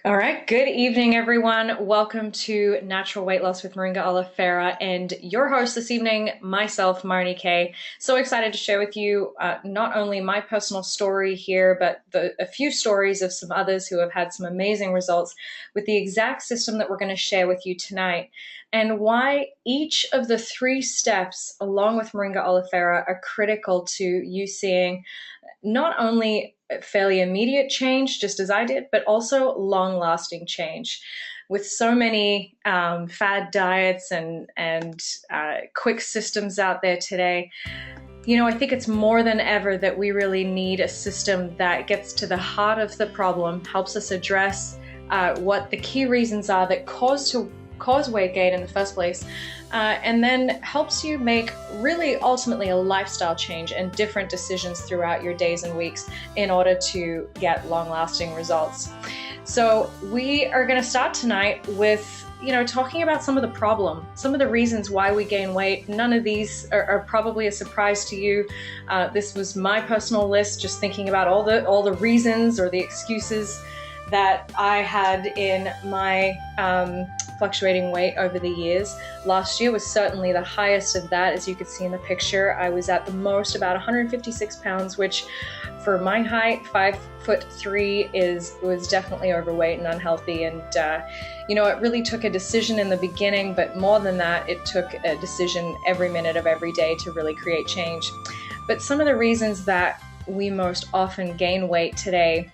All right, good evening, everyone. Welcome to Natural Weight Loss with Moringa Olifera and your host this evening, myself, Marnie Kay. So excited to share with you not only my personal story here, but a few stories of some others who have had some amazing results with the exact system that we're going to share with you tonight, and why each of the 3 steps, along with Moringa Olifera, are critical to you seeing not only fairly immediate change, just as I did, but also long-lasting change. With so many fad diets and quick systems out there today, I think it's more than ever that we really need a system that gets to the heart of the problem, helps us address what the key reasons are that cause weight gain in the first place, and then helps you make really ultimately a lifestyle change and different decisions throughout your days and weeks in order to get long-lasting results. So we are going to start tonight with talking about some of the reasons why we gain weight. None of these are probably a surprise to you. This was my personal list, just thinking about all the reasons or the excuses that I had in my fluctuating weight over the years. Last year was certainly the highest of that. As you could see in the picture, I was at the most about 156 pounds, which for my height, 5'3", was definitely overweight and unhealthy. And it really took a decision in the beginning, but more than that, it took a decision every minute of every day to really create change. But some of the reasons that we most often gain weight today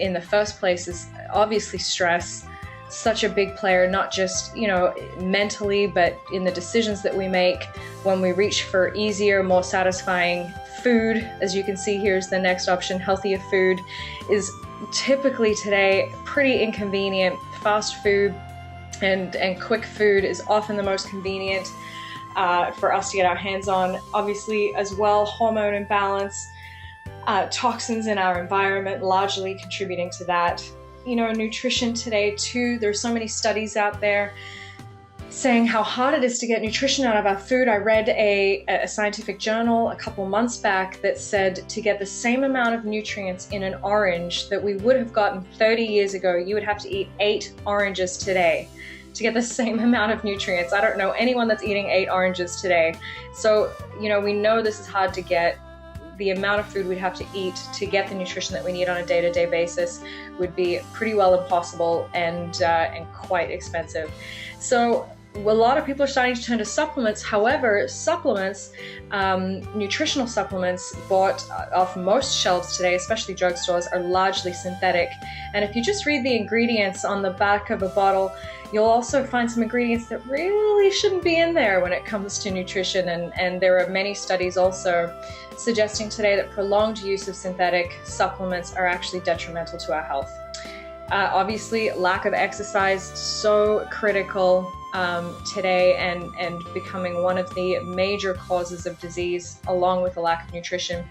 in the first place is obviously stress. Such a big player, not just mentally, but in the decisions that we make when we reach for easier, more satisfying food. As you can see, here's the next option. Healthier food is typically today pretty inconvenient. Fast food and quick food is often the most convenient for us to get our hands on. Obviously as well, hormone imbalance, toxins in our environment largely contributing to that. Nutrition today too. There's so many studies out there saying how hard it is to get nutrition out of our food. I read a scientific journal a couple months back that said to get the same amount of nutrients in an orange that we would have gotten 30 years ago, you would have to eat 8 oranges today to get the same amount of nutrients. I don't know anyone that's eating 8 oranges today. So, we know this is hard to get. The amount of food we'd have to eat to get the nutrition that we need on a day-to-day basis would be pretty well impossible and quite expensive. So a lot of people are starting to turn to supplements. However, supplements, nutritional supplements bought off most shelves today, especially drugstores, are largely synthetic. And if you just read the ingredients on the back of a bottle, you'll also find some ingredients that really shouldn't be in there when it comes to nutrition. And there are many studies also suggesting today that prolonged use of synthetic supplements are actually detrimental to our health. Obviously, lack of exercise, so critical today and becoming one of the major causes of disease, along with the lack of nutrition.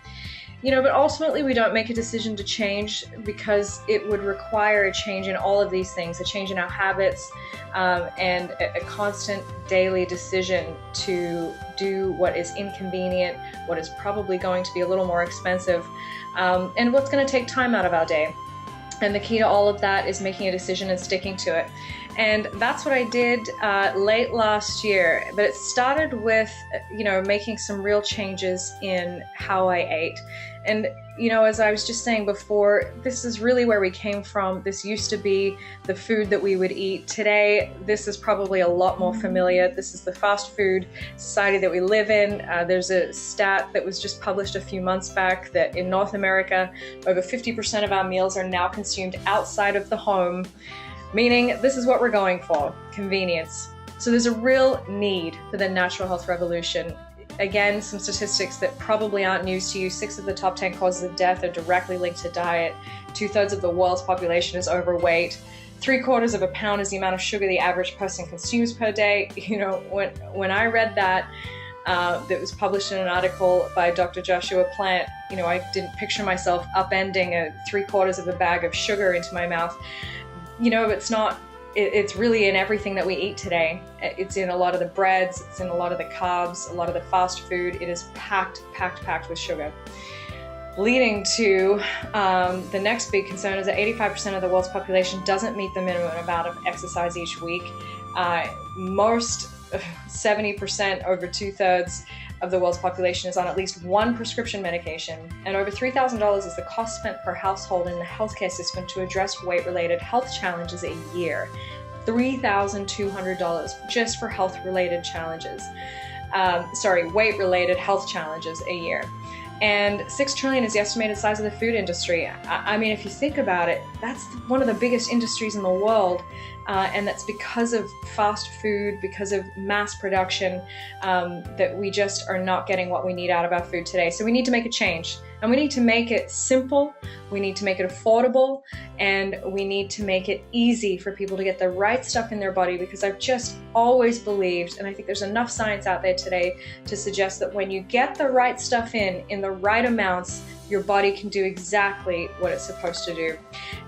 But ultimately we don't make a decision to change because it would require a change in all of these things, a change in our habits, and a constant daily decision to do what is inconvenient, what is probably going to be a little more expensive, and what's going to take time out of our day. And the key to all of that is making a decision and sticking to it. And that's what I did late last year. But it started with, making some real changes in how I ate. And, as I was just saying before, this is really where we came from. This used to be the food that we would eat. Today, this is probably a lot more familiar. This is the fast food society that we live in. There's a stat that was just published a few months back that in North America, over 50% of our meals are now consumed outside of the home, meaning this is what we're going for, convenience. So there's a real need for the natural health revolution. Again, some statistics that probably aren't news to you. 6 of the top 10 causes of death are directly linked to diet. 2/3 of the world's population is overweight. 3/4 of a pound is the amount of sugar the average person consumes per day. When I read that was published in an article by Dr. Joshua Plant, I didn't picture myself upending 3/4 of a bag of sugar into my mouth. It's really in everything that we eat today. It's in a lot of the breads, it's in a lot of the carbs, a lot of the fast food. It is packed with sugar. leading to the next big concern is that 85% of the world's population doesn't meet the minimum amount of exercise each week. Most 70%, over 2/3 of the world's population is on at least one prescription medication, and over $3,000 is the cost spent per household in the healthcare system to address weight-related health challenges a year. $3,200 just for health-related challenges. Weight-related health challenges a year. And $6 trillion is the estimated size of the food industry. I mean, if you think about it, that's one of the biggest industries in the world. And that's because of fast food, because of mass production, that we just are not getting what we need out of our food today. So we need to make a change. And we need to make it simple, we need to make it affordable, and we need to make it easy for people to get the right stuff in their body, because I've just always believed, and I think there's enough science out there today to suggest that when you get the right stuff in the right amounts, your body can do exactly what it's supposed to do.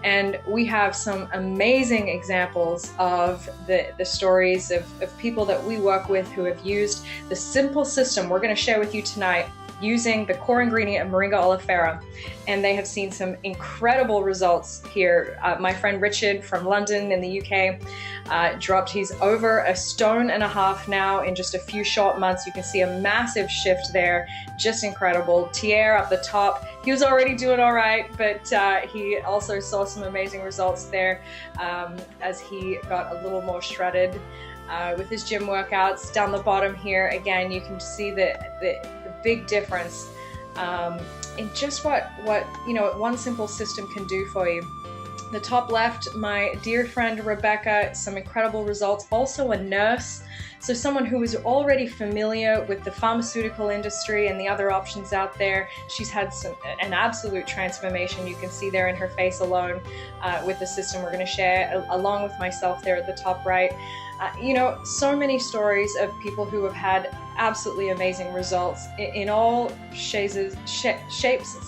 And we have some amazing examples of the stories of people that we work with who have used the simple system we're going to share with you tonight, using the core ingredient of Moringa oleifera, and they have seen some incredible results here. My friend Richard from London in the UK he's over 1.5 stone now in just a few short months. You can see a massive shift there, just incredible. Thierry up the top, he was already doing all right, but he also saw some amazing results there as he got a little more shredded with his gym workouts. Down the bottom here, again, you can see the big difference in just what one simple system can do for you. The top left, my dear friend Rebecca, some incredible results. Also a nurse, so someone who is already familiar with the pharmaceutical industry and the other options out there. She's had an absolute transformation. You can see there in her face alone with the system we're going to share, along with myself there at the top right. So many stories of people who have had absolutely amazing results in all shapes,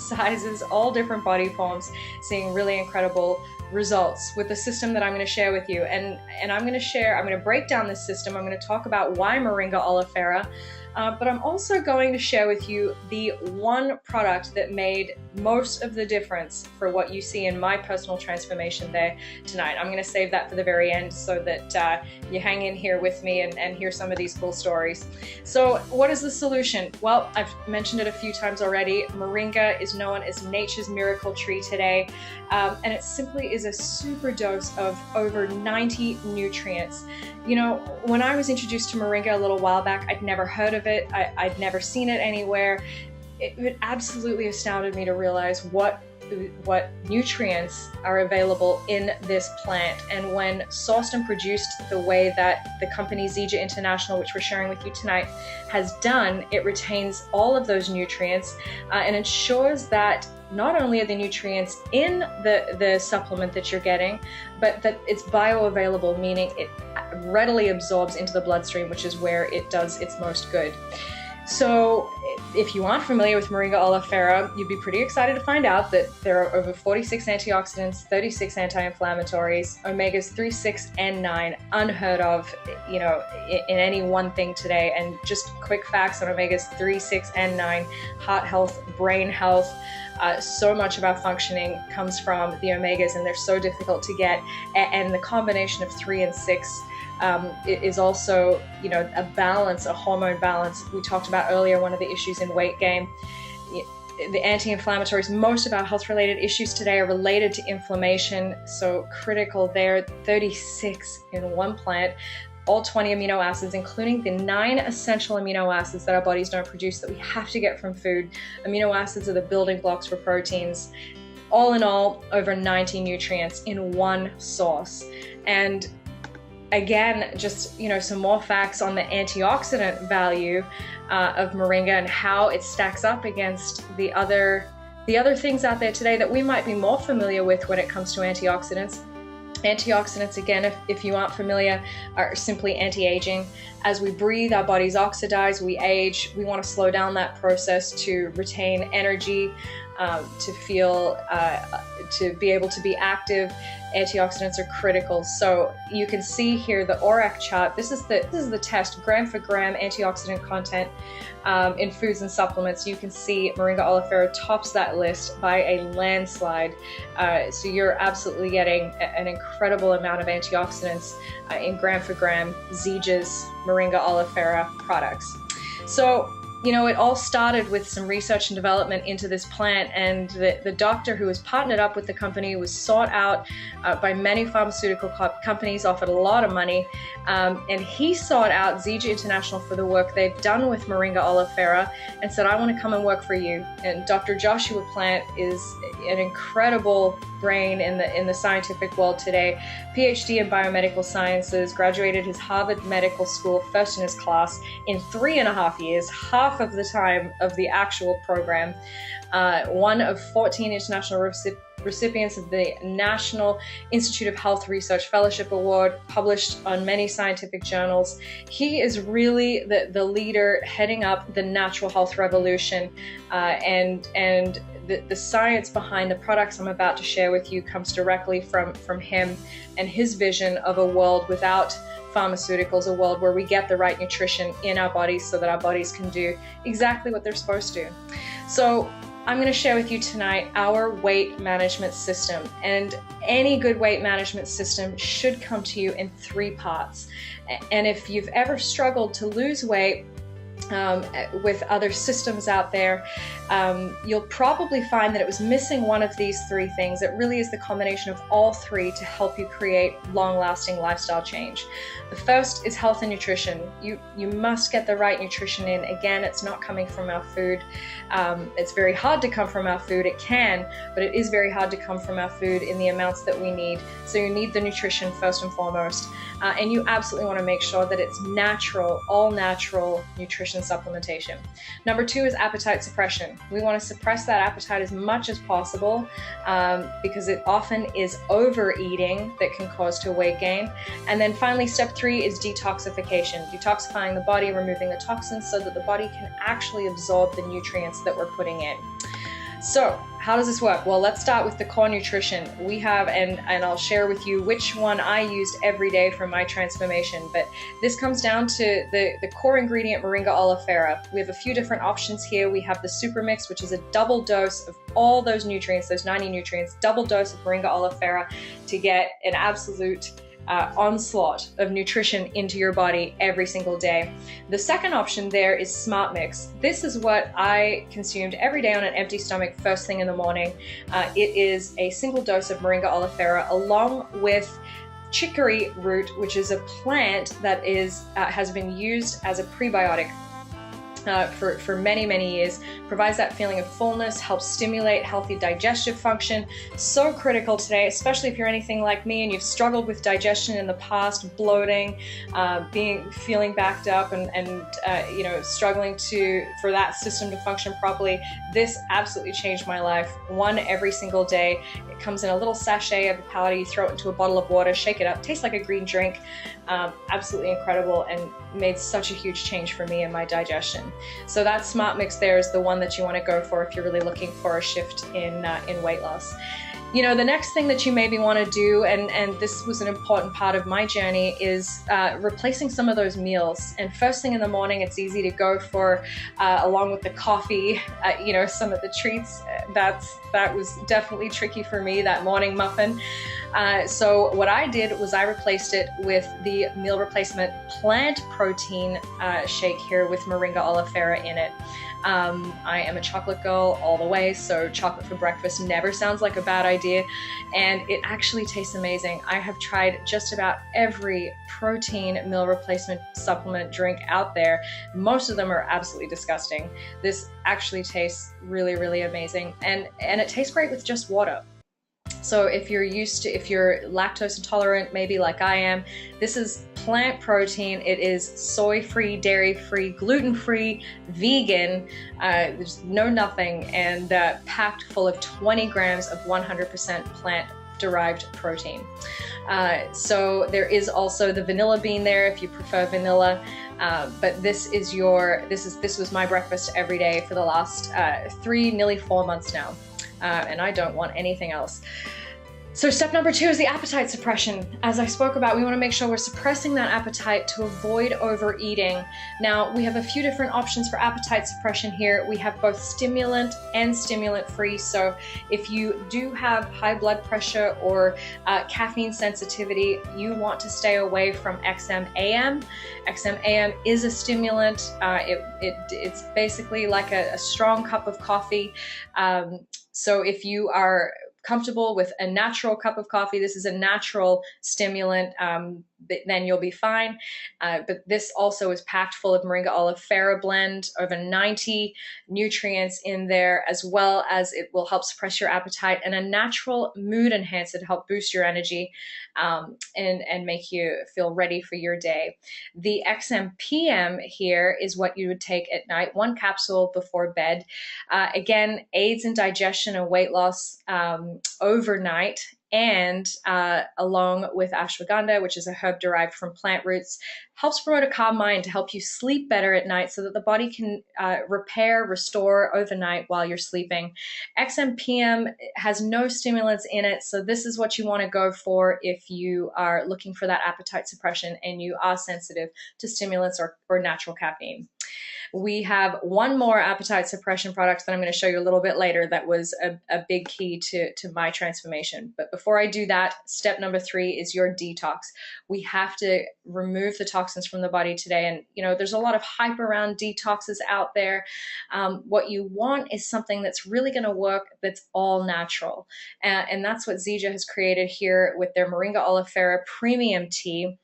sizes, all different body forms, seeing really incredible results with the system that I'm going to share with you. And I'm going to break down this system. I'm going to talk about why Moringa oleifera, but I'm also going to share with you the one product that made most of the difference for what you see in my personal transformation there tonight. I'm going to save that for the very end so that you hang in here with me and hear some of these cool stories. So what is the solution? Well, I've mentioned it a few times already. Moringa is known as nature's miracle tree today, and it simply is a super dose of over 90 nutrients. When I was introduced to Moringa a little while back, I'd never heard of it. I'd never seen it anywhere. It absolutely astounded me to realize what nutrients are available in this plant. And when sourced and produced the way that the company Zija International, which we're sharing with you tonight, has done, it retains all of those nutrients and ensures that not only are the nutrients in the supplement that you're getting, but that it's bioavailable, meaning it readily absorbs into the bloodstream, which is where it does its most good. So if you aren't familiar with Moringa oleifera, you'd be pretty excited to find out that there are over 46 antioxidants, 36 anti-inflammatories, omegas 3, 6, and 9, unheard of, in any one thing today. And just quick facts on omegas 3, 6, and 9, heart health, brain health. So much of our functioning comes from the omegas, and they're so difficult to get. And the combination of 3 and 6 is also, a balance, a hormone balance. We talked about earlier, one of the issues in weight gain. The anti-inflammatories, most of our health-related issues today are related to inflammation, so critical there. 36 in one plant. All 20 amino acids, including the 9 essential amino acids that our bodies don't produce that we have to get from food. Amino acids are the building blocks for proteins. All in all, over 90 nutrients in one source. And again, just some more facts on the antioxidant value of Moringa and how it stacks up against the other things out there today that we might be more familiar with when it comes to antioxidants. Antioxidants, again, if you aren't familiar, are simply anti-aging. As we breathe, our bodies oxidize, we age. We want to slow down that process to retain energy. to feel, to be able to be active. Antioxidants are critical. So you can see here the ORAC chart. This is the test gram for gram antioxidant content in foods and supplements. You can see Moringa oleifera tops that list by a landslide. So you're absolutely getting an incredible amount of antioxidants in gram for gram Zija's Moringa oleifera products. So, you know, it all started with some research and development into this plant, and the doctor who was partnered up with the company was sought out by many pharmaceutical companies, offered a lot of money, and he sought out Zija International for the work they've done with Moringa oleifera and said, I want to come and work for you. And Dr. Joshua Plant is an incredible brain in the scientific world today. PhD in biomedical sciences, graduated his Harvard Medical School first in his class in 3.5 years, half of the time of the actual program. One of 14 international recipients of the National Institute of Health Research Fellowship Award, published on many scientific journals. He is really the leader heading up the natural health revolution, and the science behind the products I'm about to share with you comes directly from him and his vision of a world without pharmaceuticals, a world where we get the right nutrition in our bodies so that our bodies can do exactly what they're supposed to. So I'm going to share with you tonight our weight management system, and any good weight management system should come to you in 3 parts. And if you've ever struggled to lose weight with other systems out there, you'll probably find that it was missing one of these 3 things. It really is the combination of all 3 to help you create long-lasting lifestyle change. The first is health and nutrition. You must get the right nutrition in. Again, it's not coming from our food. It's very hard to come from our food. It can, but it is very hard to come from our food in the amounts that we need. So you need the nutrition first and foremost. And you absolutely want to make sure that it's natural, all natural nutrition supplementation. Number 2 is appetite suppression. We want to suppress that appetite as much as possible because it often is overeating that can cause to weight gain. And then finally, step 3 is detoxification, detoxifying the body, removing the toxins so that the body can actually absorb the nutrients that we're putting in. So how does this work? Well, let's start with the core nutrition. We have, and I'll share with you which one I used every day for my transformation, but this comes down to the core ingredient, Moringa oleifera. We have a few different options here. We have the super mix, which is a double dose of all those nutrients, those 90 nutrients, double dose of Moringa oleifera to get an absolute onslaught of nutrition into your body every single day. The second option there is Smart Mix. This is what I consumed every day on an empty stomach first thing in the morning. It is a single dose of Moringa oleifera along with chicory root, which is a plant that has been used as a prebiotic for many, many years, provides that feeling of fullness, helps stimulate healthy digestive function. So critical today, especially if you're anything like me and you've struggled with digestion in the past, bloating, feeling backed up and struggling for that system to function properly. This absolutely changed my life. One every single day. It comes in a little sachet of a powder. You throw it into a bottle of water, shake it up, tastes like a green drink. Absolutely incredible, and made such a huge change for me in my digestion. So that Smart Mix there is the one that you want to go for if you're really looking for a shift in weight loss. You know, the next thing that you maybe want to do, and this was an important part of my journey, is replacing some of those meals. And first thing in the morning, it's easy to go for, along with the coffee, some of the treats. That was definitely tricky for me, that morning muffin. So what I did was I replaced it with the meal replacement plant protein shake here with Moringa oleifera in it. I am a chocolate girl all the way, so chocolate for breakfast never sounds like a bad idea, and it actually tastes amazing. I have tried just about every protein meal replacement supplement drink out there. Most of them are absolutely disgusting. This actually tastes really, really amazing, and it tastes great with just water. So if you're lactose intolerant, maybe like I am, this is plant protein. It is soy-free, dairy-free, gluten-free, vegan. There's no nothing, and packed full of 20 grams of 100% plant-derived protein. So there is also the vanilla bean there if you prefer vanilla. But this was my breakfast every day for the last 3, nearly 4 months now. and I don't want anything else. So step number 2 is the appetite suppression. As I spoke about, we want to make sure we're suppressing that appetite to avoid overeating. Now, we have a few different options for appetite suppression here. We have both stimulant and stimulant-free. So if you do have high blood pressure or caffeine sensitivity, you want to stay away from XMAM. XMAM is a stimulant. It's basically like a strong cup of coffee. So if you are comfortable with a natural cup of coffee, this is a natural stimulant, then you'll be fine. But this also is packed full of moringa aloe vera blend, over 90 nutrients in there, as well as it will help suppress your appetite, and a natural mood enhancer to help boost your energy and make you feel ready for your day. The XMPM here is what you would take at night, 1 capsule before bed. Again, aids in digestion and weight loss overnight, and along with ashwagandha, which is a herb derived from plant roots, helps promote a calm mind to help you sleep better at night so that the body can repair, restore overnight while you're sleeping. XMPM has no stimulants in it, so this is what you want to go for if you are looking for that appetite suppression and you are sensitive to stimulants or natural caffeine. We have one more appetite suppression product that I'm going to show you a little bit later that was a big key to my transformation. But before I do that, step number 3 is your detox. We have to remove the toxins from the body today. And, you know, there's a lot of hype around detoxes out there. What you want is something that's really going to work, that's all natural. And that's what Zija has created here with their Moringa Aloe Vera Premium Tea.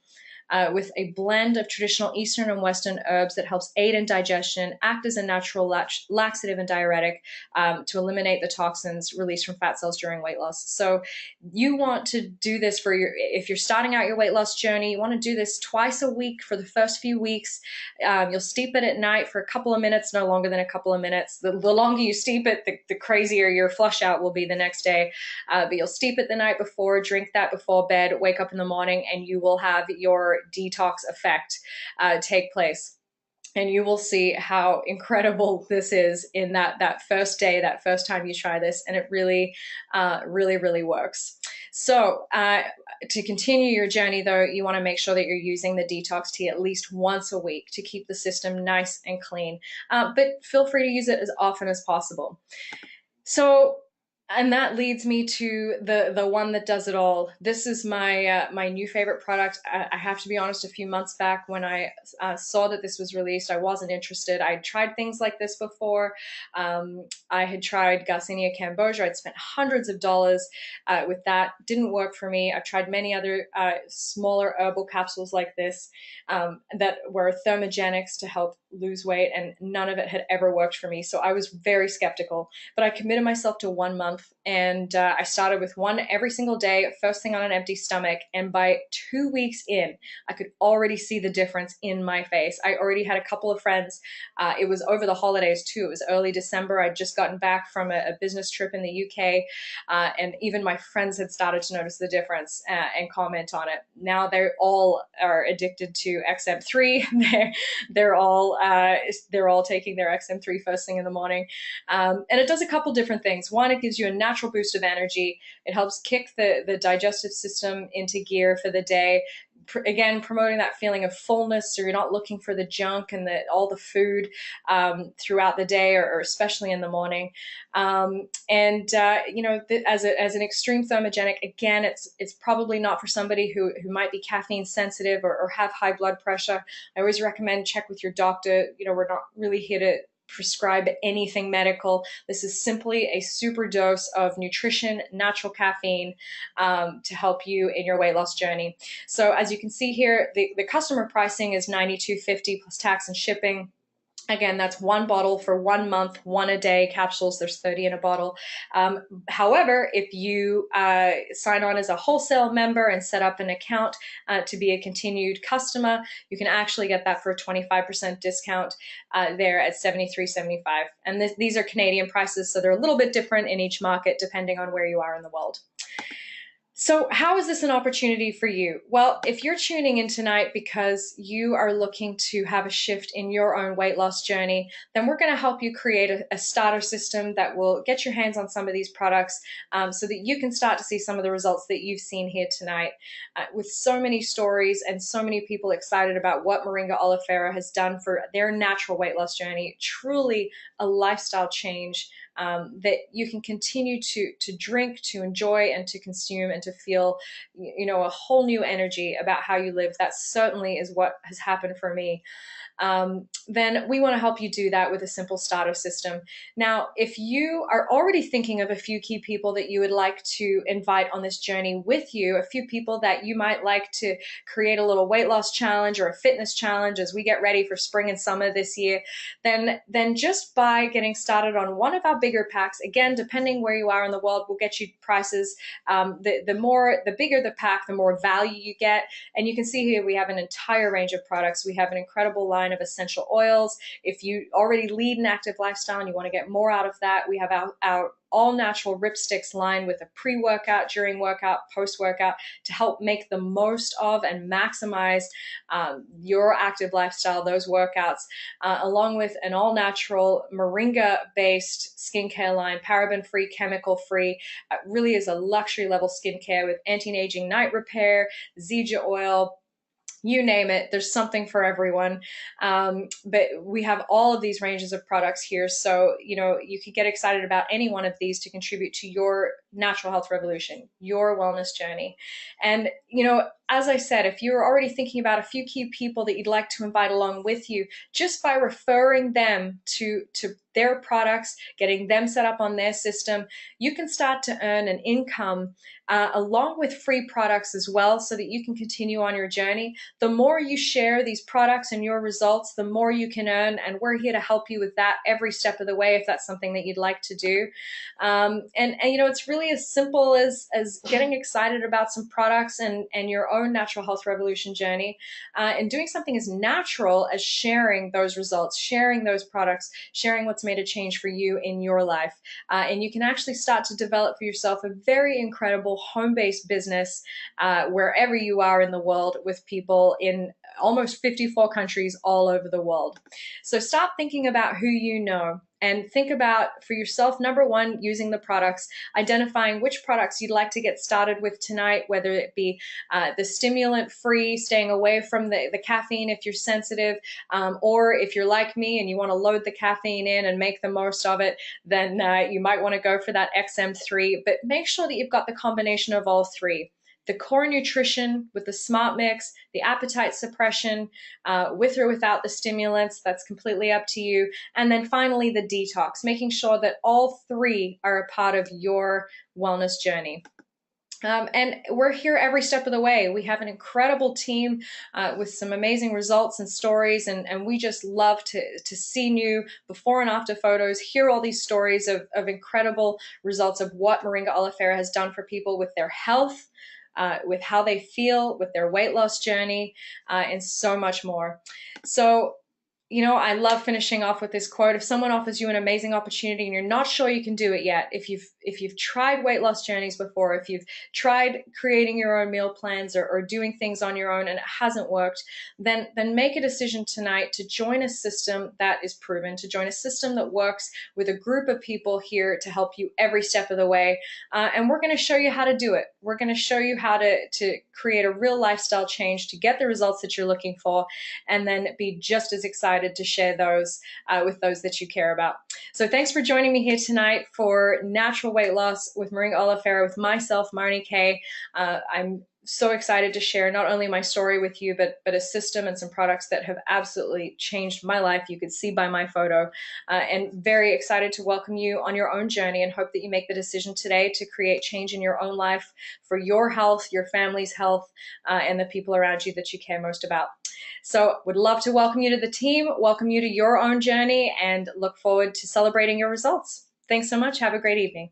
With a blend of traditional Eastern and Western herbs that helps aid in digestion, act as a natural laxative and diuretic to eliminate the toxins released from fat cells during weight loss. So you want to do this if you're starting out your weight loss journey, you want to do this twice a week for the first few weeks. You'll steep it at night for a couple of minutes, no longer than a couple of minutes. The longer you steep it, the crazier your flush out will be the next day. But you'll steep it the night before, drink that before bed, wake up in the morning, and you will have your detox effect take place. And you will see how incredible this is in that first day, that first time you try this, and it really, really works. So to continue your journey, though, you want to make sure that you're using the detox tea at least once a week to keep the system nice and clean. But feel free to use it as often as possible. So, and that leads me to the one that does it all. This is my my new favorite product. I have to be honest, a few months back when I saw that this was released, I wasn't interested. I'd tried things like this before. I had tried Garcinia Cambogia. I'd spent hundreds of dollars with that. Didn't work for me. I've tried many other smaller herbal capsules like this that were thermogenics to help lose weight, and none of it had ever worked for me. So I was very skeptical, but I committed myself to 1 month. And I started with one every single day, first thing on an empty stomach. And by 2 weeks in, I could already see the difference in my face. I already had a couple of friends. It was over the holidays too. It was early December. I'd just gotten back from a business trip in the UK. And even my friends had started to notice the difference and comment on it. Now they all are addicted to XM3. They're all taking their XM3 first thing in the morning. And it does a couple different things. One, it gives you a natural boost of energy. It helps kick the digestive system into gear for the day. Again, promoting that feeling of fullness, so you're not looking for the junk and all the food throughout the day, or especially in the morning. You know, as an extreme thermogenic, again, it's probably not for somebody who might be caffeine sensitive or have high blood pressure. I always recommend check with your doctor. You know, we're not really here to prescribe anything medical. This is simply a super dose of nutrition, natural caffeine to help you in your weight loss journey. So as you can see here, the customer pricing is $92.50 plus tax and shipping. Again, that's one bottle for 1 month, 1 a day capsules. There's 30 in a bottle. However, if you sign on as a wholesale member and set up an account to be a continued customer, you can actually get that for a 25% discount there at $73.75. And these are Canadian prices, so they're a little bit different in each market depending on where you are in the world. So, how is this an opportunity for you? Well, if you're tuning in tonight because you are looking to have a shift in your own weight loss journey, then we're going to help you create a starter system that will get your hands on some of these products so that you can start to see some of the results that you've seen here tonight. With so many stories and so many people excited about what Moringa oleifera has done for their natural weight loss journey, truly a lifestyle change that you can continue to drink, to enjoy, and to consume, and to feel, a whole new energy about how you live. That certainly is what has happened for me. Then we want to help you do that with a simple starter system. Now, if you are already thinking of a few key people that you would like to invite on this journey with you, a few people that you might like to create a little weight loss challenge or a fitness challenge as we get ready for spring and summer this year, then just by getting started on one of our bigger packs, again, depending where you are in the world, we'll get you prices. The bigger the pack, the more value you get. And you can see here we have an entire range of products. We have an incredible line of essential oils. If you already lead an active lifestyle and you want to get more out of that, we have our all natural ripsticks line with a pre-workout, during workout, post-workout to help make the most of and maximize your active lifestyle, those workouts, along with an all natural moringa based skincare line, paraben free, chemical free. Really is a luxury level skincare with anti-aging night repair, Zija oil, you name it, there's something for everyone. But we have all of these ranges of products here. So, you could get excited about any one of these to contribute to your natural health revolution, your wellness journey. And, as I said, if you're already thinking about a few key people that you'd like to invite along with you, just by referring them to their products, getting them set up on their system, you can start to earn an income along with free products as well so that you can continue on your journey. The more you share these products and your results, the more you can earn. And we're here to help you with that every step of the way if that's something that you'd like to do. And it's really as simple as getting excited about some products and your own natural health revolution journey and doing something as natural as sharing those results, sharing those products, sharing what's made a change for you in your life. And you can actually start to develop for yourself a very incredible home-based business wherever you are in the world with people in almost 54 countries all over the world. So stop thinking about who you know and think about for yourself, number one, using the products, identifying which products you'd like to get started with tonight, whether it be the stimulant free, staying away from the caffeine if you're sensitive, or if you're like me and you want to load the caffeine in and make the most of it, then you might want to go for that XM3, but make sure that you've got the combination of all three. The core nutrition with the smart mix, the appetite suppression, with or without the stimulants, that's completely up to you. And then finally, the detox, making sure that all three are a part of your wellness journey. And we're here every step of the way. We have an incredible team with some amazing results and stories, and we just love to see new before and after photos, hear all these stories of incredible results of what Moringa oleifera has done for people with their health, with how they feel, with their weight loss journey, and so much more. So, I love finishing off with this quote. If someone offers you an amazing opportunity and you're not sure you can do it yet, if you've tried weight loss journeys before, if you've tried creating your own meal plans or doing things on your own and it hasn't worked, then make a decision tonight to join a system that is proven, to join a system that works with a group of people here to help you every step of the way. And we're going to show you how to do it. We're going to show you how to create a real lifestyle change to get the results that you're looking for, and then be just as excited to share those with those that you care about. So thanks for joining me here tonight for Natural Weight Loss with Moringa oleifera with myself, Marnie Kay. I'm so excited to share not only my story with you, but a system and some products that have absolutely changed my life. You could see by my photo, and very excited to welcome you on your own journey and hope that you make the decision today to create change in your own life for your health, your family's health, and the people around you that you care most about. So would love to welcome you to the team, welcome you to your own journey, and look forward to celebrating your results. Thanks so much. Have a great evening.